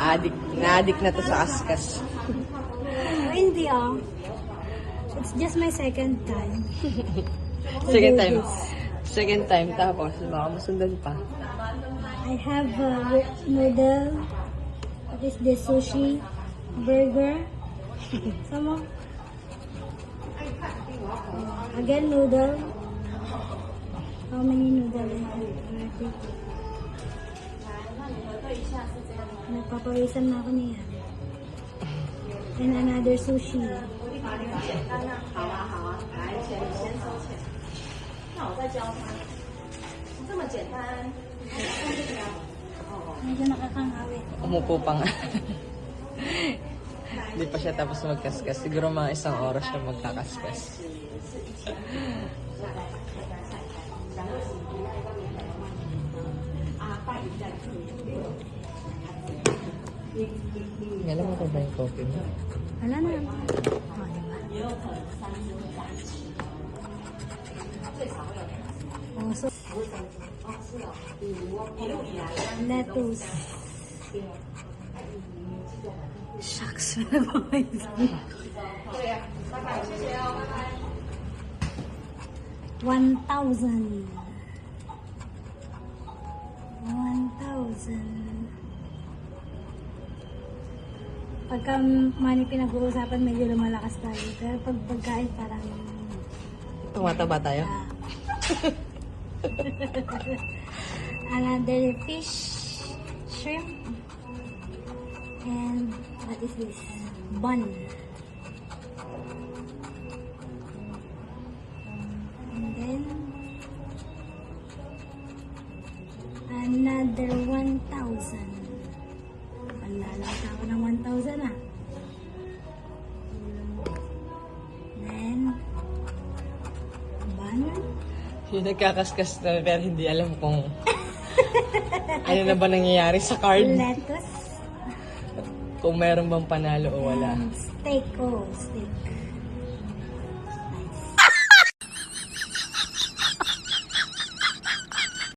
Na-addict na to sa kaskas. Hindi ah. It's just my second time. Second time. Second time, tapos baka masundan pa. I have noodle. What is this? Sushi. Burger. Some more. Again, noodle. How many noodle I have already? Nagpapawisan na ako niya. And another sushi. Medyo nakakangawit. Umupo pa nga. Hindi pa siya tapos magkaskas. Siguro mga 1 oras siya magkakaskas. Alam mo kung ba yung coffee mo? Wala na naman. Oh, so, lettuce. Shucks, wala ba kayo? 1,000. 1,000. Pagka money pinag-uusapan, medyo lumalakas tayo. Pero pag pagkain, parang... Tumataba tayo? Another fish, shrimp, and what is this? Bun. And then, another 1,000. Panlalata ako ng 1,000 ah. Then, bun. Yung nagkakaskas na pero hindi alam kung ano na ba nangyayari sa card. Lettuce. Kung meron bang panalo o wala. And steak. Oh, steak.